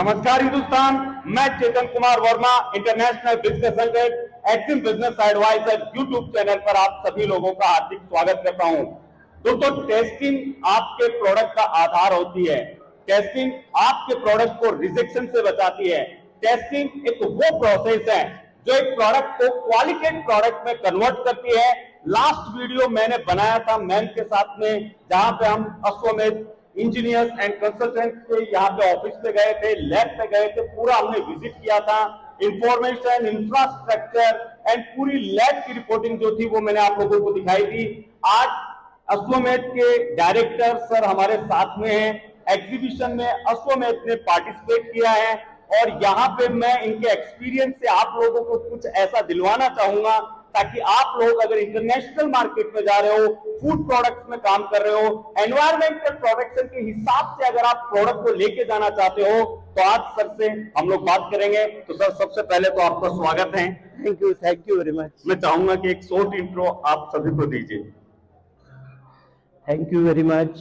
नमस्कार हिंदुस्तान, मैं Chetan Kumar Verma, international business consultant, Exim business advisor YouTube channel पर आप सभी लोगों का हार्दिक स्वागत करता हूं। दोस्तों, टेस्टिंग आपके प्रोडक्ट का आधार होती है। टेस्टिंग आपके प्रोडक्ट को रिजेक्शन से बचाती है। टेस्टिंग एक वो प्रोसेस है जो एक प्रोडक्ट को क्वालिटेड प्रोडक्ट में कन्वर्ट करती है। लास्ट वीडियो मैंने बनाया था मैम के साथ में, जहां पे हम अश्वमेध इंजीनियर्स एंड कंसल्टेंट के यहाँ पे ऑफिस पे गए थे, लैब पे गए थे, पूरा हमने विजिट किया था। इंफॉर्मेशन, इंफ्रास्ट्रक्चर एंड पूरी लैब की रिपोर्टिंग जो थी वो मैंने आप लोगों को दिखाई थी। आज अश्वमेध के डायरेक्टर सर हमारे साथ में हैं। एग्जीबिशन में अश्वमेध ने पार्टिसिपेट किया है और यहाँ पे मैं इनके एक्सपीरियंस से आप लोगों को कुछ ऐसा दिलवाना चाहूंगा ताकि आप लोग अगर इंटरनेशनल मार्केट में जा रहे हो, फूड प्रोडक्ट्स में काम कर रहे हो, एनवायरमेंटल प्रोटेक्शन के हिसाब से अगर आप प्रोडक्ट को लेके जाना चाहते हो तो आज सर से हम लोग बात करेंगे। तो सर, सबसे पहले तो आपका स्वागत है। Thank you very much. मैं चाहूंगा कि एक शॉर्ट इंट्रो आप सभी को दीजिए। Thank you very much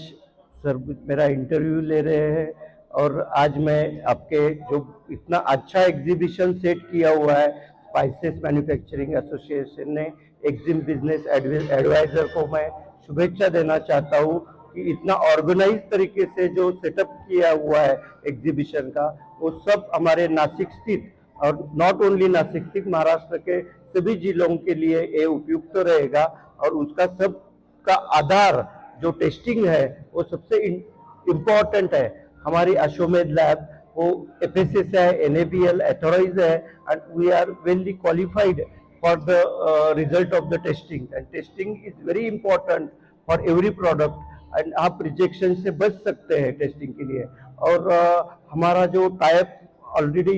sir, मेरा इंटरव्यू ले रहे हैं और आज मैं आपके जो इतना अच्छा एग्जीबिशन सेट किया हुआ है स्पाइसेस मैन्युफैक्चरिंग एसोसिएशन ने, एक्सिम बिजनेस एडवाइजर को मैं शुभेच्छा देना चाहता हूँ कि इतना ऑर्गेनाइज तरीके से जो सेटअप किया हुआ है एग्जीबिशन का, वो सब हमारे नासिक स्थित और नॉट ओनली नासिक स्थित महाराष्ट्र के सभी जिलों के लिए ये उपयुक्त रहेगा। और उसका सब का आधार जो टेस्टिंग है वो सबसे इम्पोर्टेंट है। हमारी अश्वमेध लैब वो FSSAI NABL अथॉराइज है and we are well qualified for the result of the testing, and testing is very important for every product and आप रिजेक्शन से बच सकते हैं टेस्टिंग के लिए। और हमारा जो टाइप ऑलरेडी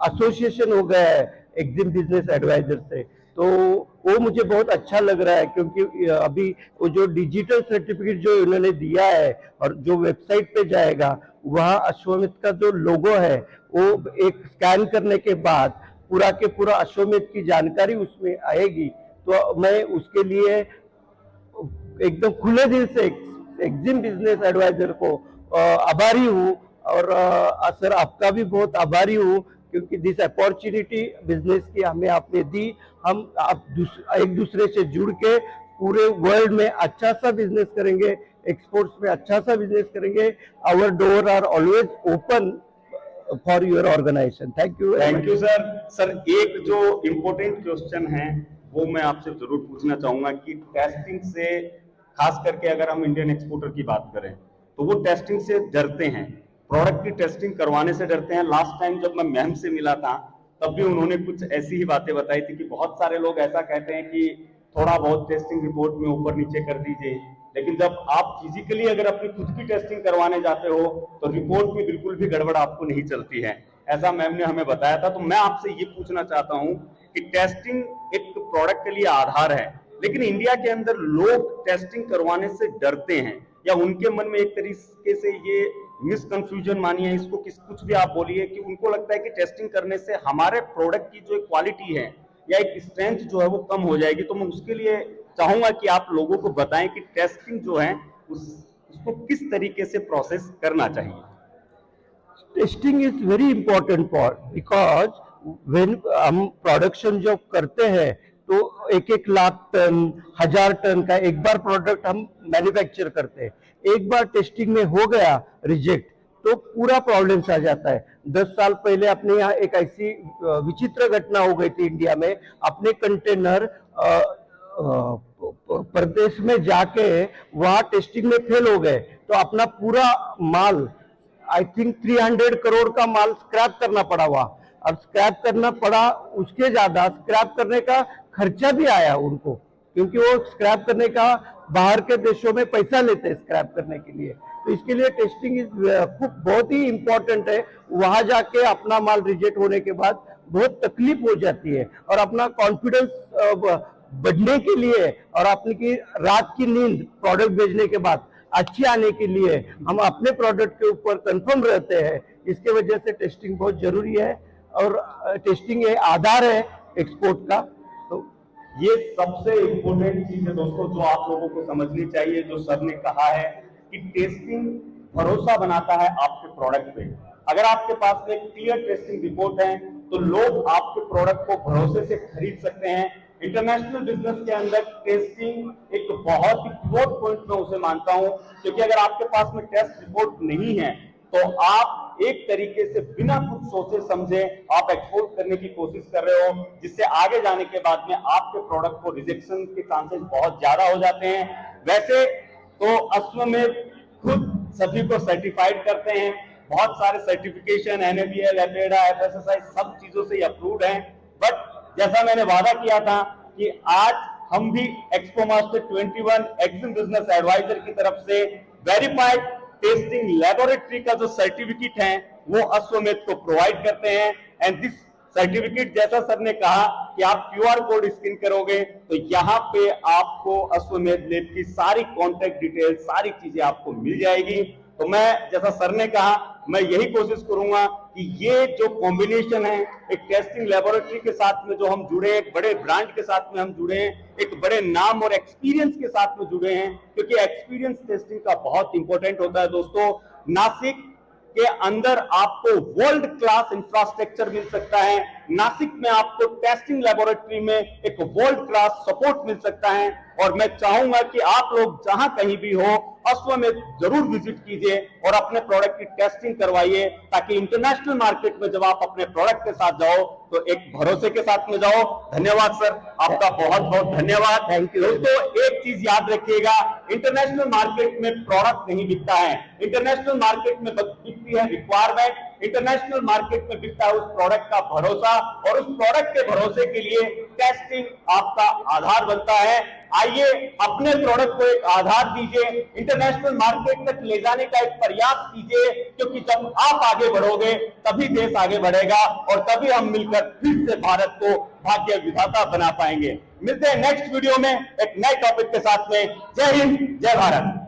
एसोसिएशन हो गया है एक्सिम बिजनेस एडवाइजर से, तो वो मुझे बहुत अच्छा लग रहा है क्योंकि अभी वो जो डिजिटल सर्टिफिकेट जो इन्होंने दिया है और जो वेबसाइट पे जाएगा वहाँ अश्वमेध का जो लोगो है वो एक स्कैन करने के बाद पूरा के पूरा अश्वमेध की जानकारी उसमें आएगी। तो मैं उसके लिए एकदम खुले दिल से एक्सिम बिजनेस एडवाइजर को आभारी हूँ और सर आपका भी बहुत आभारी हूँ क्योंकि दिस अपॉर्चुनिटी बिजनेस की हमें आपने दी। हम आप एक दूसरे से जुड़ के पूरे वर्ल्ड में अच्छा सा बिजनेस करेंगे, एक्सपोर्ट्स में अच्छा सा बिजनेस करेंगे। Our door are always open for your organisation. Thank you sir. Sir, एक जो इम्पोर्टेंट क्वेश्चन है वो मैं आपसे जरूर पूछना चाहूंगा कि टेस्टिंग से, खास करके अगर हम इंडियन एक्सपोर्टर की बात करें तो वो टेस्टिंग से डरते हैं, प्रोडक्ट की टेस्टिंग करवाने से डरते हैं। लास्ट टाइम जब मैं मैम से मिला था तब भी उन्होंने कुछ ऐसी ही बातें बताई थी कि बहुत सारे लोग ऐसा कहते हैं कि थोड़ा बहुत टेस्टिंग रिपोर्ट में ऊपर नीचे कर दीजिए, लेकिन जब आप फिजिकली अगर अपनी खुद की टेस्टिंग करवाने जाते हो तो रिपोर्ट में बिल्कुल भी गड़बड़ आपको नहीं चलती है। ऐसा मैम ने हमें बताया था। तो मैं आपसे ये पूछना चाहता हूँ कि टेस्टिंग एक प्रोडक्ट के लिए आधार है, लेकिन इंडिया के अंदर लोग टेस्टिंग करवाने से डरते हैं या उनके मन में एक तरीके से ये मिसकंफ्यूजन मानिए, इसको कुछ भी आप बोलिए, कि उनको लगता है कि टेस्टिंग करने से हमारे प्रोडक्ट की जो क्वालिटी है या एक स्ट्रेंथ जो है वो कम हो जाएगी। तो मैं उसके लिए चाहूंगा कि आप लोगों को बताएं कि टेस्टिंग जो है उसको किस तरीके से प्रोसेस करना चाहिए। Testing is very important for, because when हम प्रोडक्शन जो करते हैं तो एक लाख टन, 1000 टन का एक बार प्रोडक्ट हम मैन्युफैक्चर करते हैं। एक बार टेस्टिंग में हो गया रिजेक्ट तो पूरा प्रॉब्लम्स आ जाता है। 10 साल पहले अपने यहाँ एक ऐसी विचित्र घटना हो गई थी इंडिया में। अपने कंटेनर प्रदेश में जाके वहां टेस्टिंग में फेल हो गए तो अपना पूरा माल, आई थिंक 300 करोड़ का माल स्क्रैप करना पड़ा वहां। अब स्क्रैप करना पड़ा, उसके ज्यादा स्क्रैप करने का खर्चा भी आया उनको, क्योंकि वो स्क्रैप करने का बाहर के देशों में पैसा लेते हैं स्क्रैप करने के लिए। तो इसके लिए टेस्टिंग इज बहुत ही इंपॉर्टेंट है। वहां जाके अपना माल रिजेक्ट होने के बाद बहुत तकलीफ हो जाती है और अपना कॉन्फिडेंस बढ़ने के लिए और अपनी की रात की नींद प्रोडक्ट भेजने के बाद अच्छी आने के लिए हम अपने प्रोडक्ट के ऊपर कंफर्म रहते हैं। इसके वजह से टेस्टिंग बहुत जरूरी है और टेस्टिंग ये आधार है एक्सपोर्ट का। तो ये सबसे इंपॉर्टेंट चीज है दोस्तों जो आप लोगों को समझनी चाहिए, जो सर ने कहा है कि टेस्टिंग भरोसा बनाता है आपके प्रोडक्ट पे। अगर आपके पास में क्लियर टेस्टिंग रिपोर्ट है तो लोग आपके प्रोडक्ट को भरोसे से खरीद सकते हैं। इंटरनेशनल बिजनेस के अंदर टेस्टिंग एक बहुत ही पिवोट पॉइंट में उसे मानता हूं, क्योंकि अगर आपके पास में टेस्ट रिपोर्ट नहीं है तो आप एक तरीके से बिना कुछ सोचे समझे आप एक्सपोर्ट करने की कोशिश कर रहे हो, जिससे आगे जाने के बाद में आपके प्रोडक्ट को रिजेक्शन के चांसेस बहुत ज्यादा हो जाते हैं। वैसे तो अश्वमेध खुद सभी को सर्टिफाइड करते हैं, बहुत सारे सर्टिफिकेशन NABL, एपेडा, FSSAI सब चीजों से अप्रूव्ड हैं। बट जैसा मैंने वादा किया था कि आज हम भी expo master 21 EXIM business advisor की तरफ से वेरीफाइड टेस्टिंग लेबोरेटरी का जो सर्टिफिकेट है वो अश्वमेध को प्रोवाइड करते हैं। एंड दिस सर्टिफिकेट, जैसा सर ने कहा कि आप QR कोड स्कैन करोगे तो यहाँ पे आपको अश्वमेध लैब की सारी कॉन्टैक्ट डिटेल, सारी चीजें आपको मिल जाएगी। तो मैं, जैसा सर ने कहा, मैं यही कोशिश करूंगा कि ये जो कॉम्बिनेशन है, एक टेस्टिंग लेबोरेटरी के साथ में जो हम जुड़े, एक बड़े ब्रांड के साथ में हम जुड़े हैं, एक बड़े नाम और एक्सपीरियंस के साथ में जुड़े हैं, क्योंकि एक्सपीरियंस टेस्टिंग का बहुत इंपॉर्टेंट होता है दोस्तों। नासिक के अंदर आपको वर्ल्ड क्लास इंफ्रास्ट्रक्चर मिल सकता है, नासिक में आपको टेस्टिंग लेबोरेटरी में एक वर्ल्ड क्लास सपोर्ट मिल सकता है। और मैं चाहूंगा कि आप लोग जहां कहीं भी हो अश्वमेध जरूर विजिट कीजिए और अपने प्रोडक्ट की टेस्टिंग करवाइए, ताकि इंटरनेशनल मार्केट में जब आप अपने प्रोडक्ट के साथ जाओ तो एक भरोसे के साथ में जाओ। धन्यवाद सर, आपका बहुत बहुत धन्यवाद। Thank you. दोस्तों एक चीज याद रखिएगा, इंटरनेशनल मार्केट में प्रोडक्ट नहीं बिकता है, इंटरनेशनल मार्केट में बिकती है रिक्वायरमेंट, इंटरनेशनल मार्केट में बिकता है उस प्रोडक्ट का भरोसा, और उस प्रोडक्ट के भरोसे के लिए टेस्टिंग आपका आधार बनता है। आइए अपने प्रोडक्ट को एक आधार दीजिए, इंटरनेशनल मार्केट तक ले जाने का एक प्रयास कीजिए, क्योंकि जब आप आगे बढ़ोगे तभी देश आगे बढ़ेगा और तभी हम मिलकर फिर से भारत को भाग्य विधाता बना पाएंगे। मिलते हैं नेक्स्ट वीडियो में एक नए टॉपिक के साथ में। जय हिंद, जय भारत।